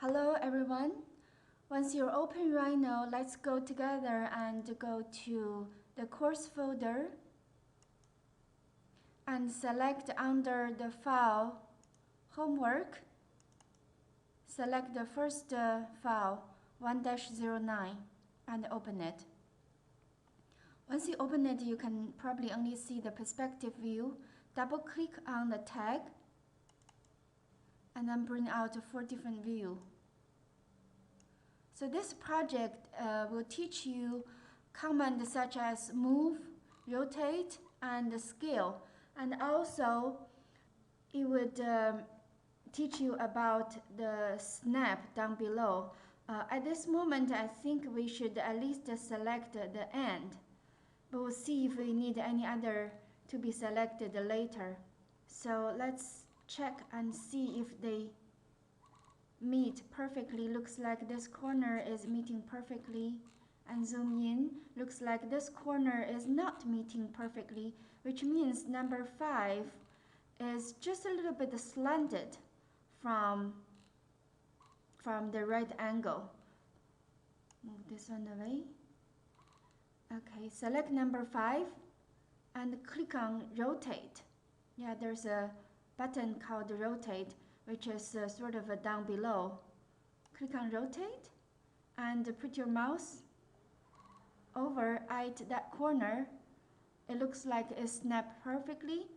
Hello everyone. Once you open Rhino, let's go together and go to the course folder and select under the file homework. Select the first file 1-09 and open it. Once you open it, you can probably only see the perspective view. Double click on the tag and then bring out 4 different views. So this project will teach you commands such as move, rotate, and scale. And also, it would teach you about the snap down below. At this moment, I think we should at least select the end. But we'll see if we need any other to be selected later. So let's check and see if they meet perfectly. Looks like this corner is meeting perfectly, and zoom in. Looks like this corner is not meeting perfectly, which means number 5 is just a little bit slanted from the right angle. Move this one away. Okay, select number 5 and click on rotate. Yeah, there's a button called rotate, which is sort of down below. Click on rotate and put your mouse over at that corner. It looks like it snapped perfectly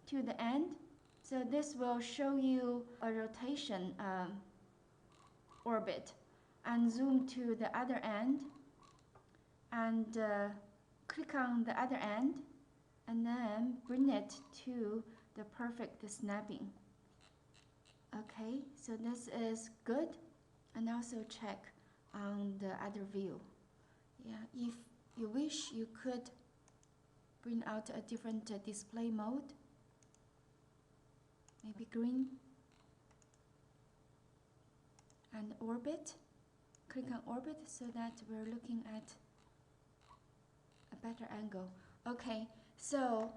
to the end. So this will show you a rotation orbit. And zoom to the other end and click on the other end and then bring it to the perfect snapping. Okay, so this is good. And also check on the other view. Yeah, if you wish, you could bring out a different display mode. Maybe green. And orbit. Click on orbit so that we're looking at a better angle. Okay, so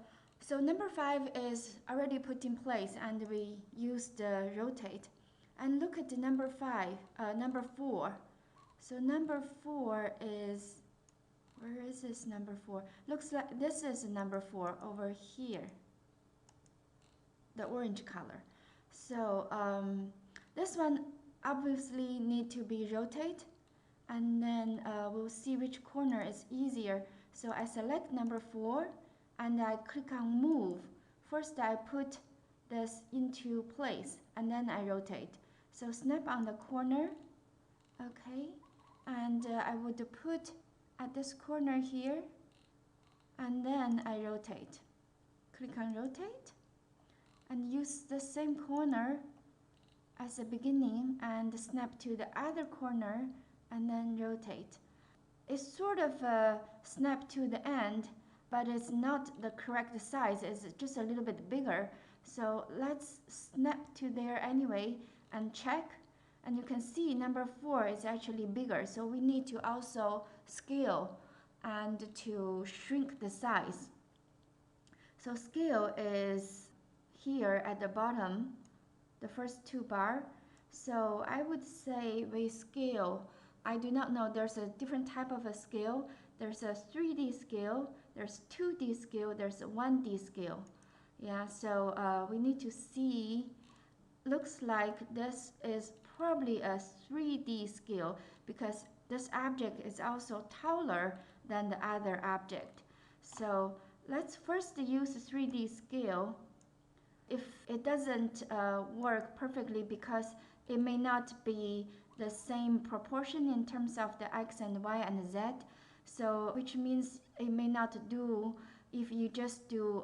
number 5 is already put in place and we used the rotate. And look at the number 4. So number 4 is, where is this number 4? Looks like this is number 4 over here, the orange color. So this one obviously need to be rotate, and then we'll see which corner is easier. So I select number 4 and I click on move. First I put this into place and then I rotate. So snap on the corner, okay, and I would put at this corner here and then I rotate. Click on rotate and use the same corner as the beginning and snap to the other corner and then rotate. It's sort of a snap to the end, but it's not the correct size. It's just a little bit bigger. So let's snap to there anyway and check. And you can see number 4 is actually bigger. So we need to also scale and to shrink the size. So scale is here at the bottom, the first 2 bar. So I would say we scale. I do not know, there's a different type of a scale. There's a 3D scale, there's 2D scale, there's a 1D scale. Yeah, so we need to see, looks like this is probably a 3D scale because this object is also taller than the other object. So let's first use 3D scale. If it doesn't work perfectly because it may not be the same proportion in terms of the x and y and z, so which means it may not do if you just do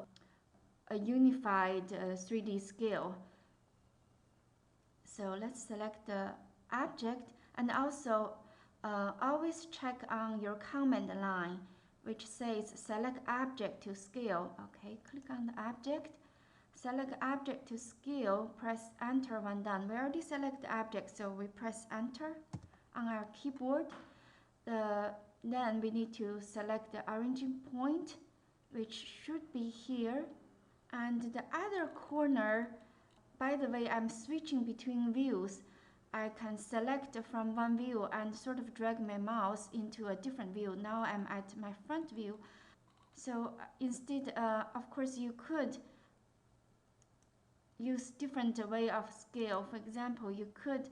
a unified 3D scale. So let's select the object and also always check on your command line which says select object to scale. Okay, click on the object. Select object to scale, press enter when done. We already select the object, so we press enter on our keyboard. Then we need to select the origin point, which should be here. And the other corner, by the way, I'm switching between views. I can select from one view and sort of drag my mouse into a different view. Now I'm at my front view. So instead, of course, you could use different way of scale. For example, you could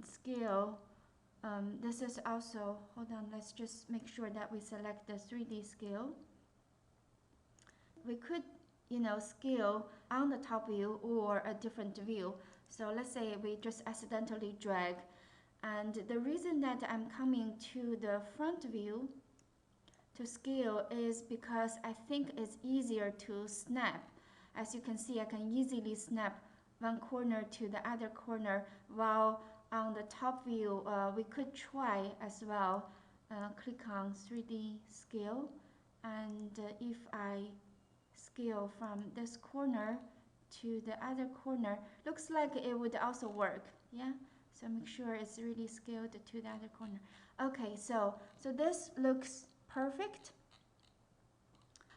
scale. This is also, hold on, let's just make sure that we select the 3D scale. We could, scale on the top view or a different view. So let's say we just accidentally drag. And the reason that I'm coming to the front view to scale is because I think it's easier to snap. As you can see, I can easily snap one corner to the other corner, while on the top view, we could try as well. Click on 3D scale, and if I scale from this corner to the other corner, looks like it would also work. Yeah, so make sure it's really scaled to the other corner. Okay, so this looks perfect.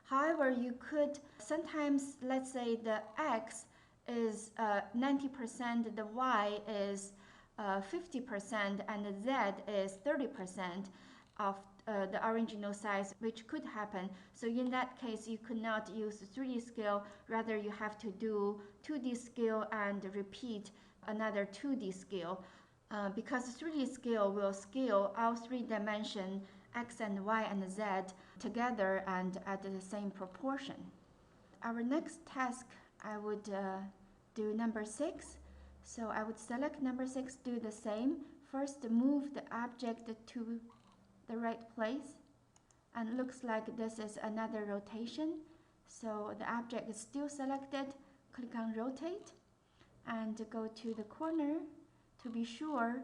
However, you could sometimes, let's say the X is 90%, the Y is 50%, and the Z is 30% of the original size, which could happen. So in that case, you could not use 3D scale, rather you have to do 2D scale and repeat another 2D scale. Because 3D scale will scale all 3 dimensions, X and Y and Z, together and at the same proportion. Our next task, I would do number 6. So I would select number 6, do the same. First, move the object to the right place, and looks like this is another rotation. So the object is still selected. Click on rotate and go to the corner to be sure.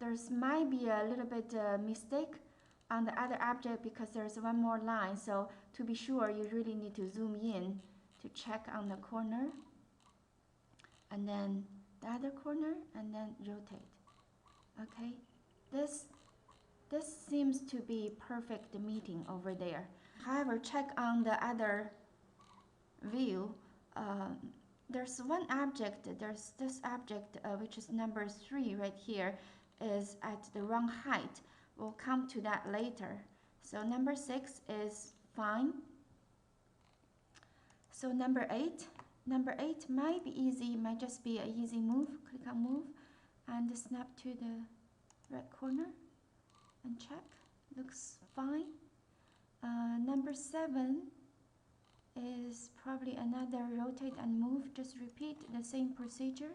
There's might be a little bit mistake on the other object because there's one more line. So to be sure, you really need to zoom in to check on the corner, and then the other corner, and then rotate. Okay, this seems to be perfect meeting over there. However, check on the other view. There's one object, there's this object which is number 3 right here, is at the wrong height. We'll come to that later. So number 6 is fine. So number 8 might be easy, might just be an easy move. Click on move and snap to the right corner and check. Looks fine. Number 7 is probably another rotate and move. Just repeat the same procedure.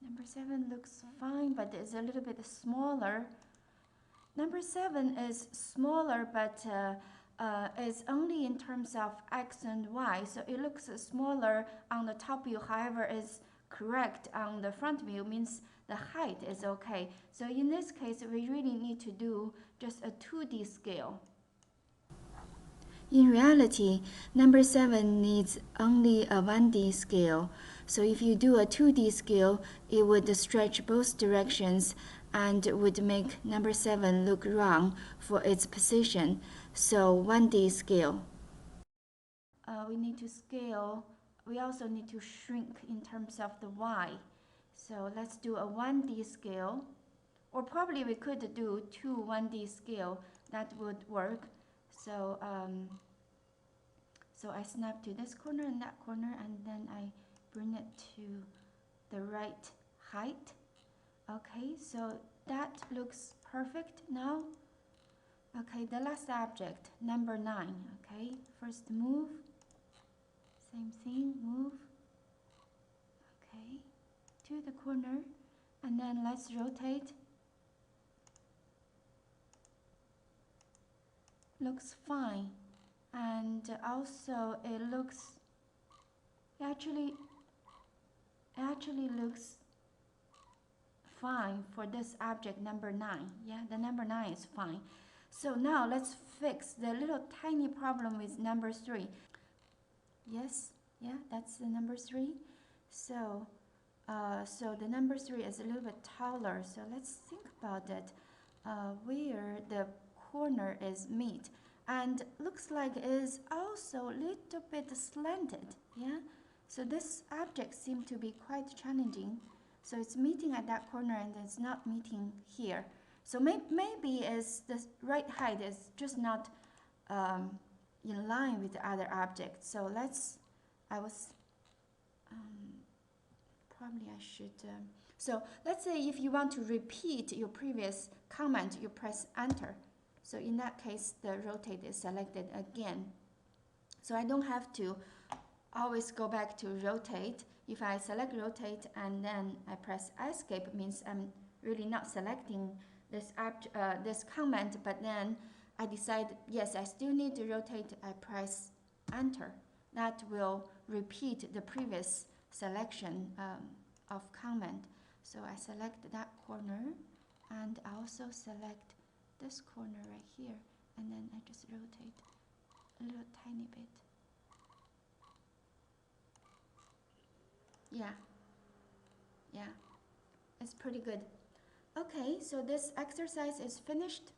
Number 7 looks fine, but it's a little bit smaller. Number 7 is smaller, but is only in terms of X and Y. So it looks smaller on the top view, however, is correct on the front view, means the height is okay. So in this case, we really need to do just a 2D scale. In reality, number 7 needs only a 1D scale. So if you do a 2D scale, it would stretch both directions and would make number 7 look wrong for its position. So 1D scale. We need to scale. We also need to shrink in terms of the Y. So let's do a 1D scale. Or probably we could do 2 1D scale. That would work. So I snap to this corner and that corner, and then I bring it to the right height. Okay, so that looks perfect now. Okay, the last object, number 9. Okay, first move, same thing, move. Okay, to the corner, and then let's rotate. Looks fine. And also it actually looks fine for this object number 9. Yeah, the number 9 is fine. So now let's fix the little tiny problem with number 3. Yes, yeah, that's the number 3. So the number 3 is a little bit taller, so let's think about it. where the corner is meet, and looks like it is also a little bit slanted. Yeah, so this object seems to be quite challenging. So it's meeting at that corner and it's not meeting here. So maybe is the right height is just not in line with the other object. So probably I should. So let's say if you want to repeat your previous comment, you press enter. So in that case, the rotate is selected again. So I don't have to always go back to rotate. If I select rotate and then I press escape, means I'm really not selecting this comment, but then I decide, yes, I still need to rotate, I press enter. That will repeat the previous selection of comment. So I select that corner and I also select this corner right here, and then I just rotate a little tiny bit. Yeah, it's pretty good. Okay, so this exercise is finished.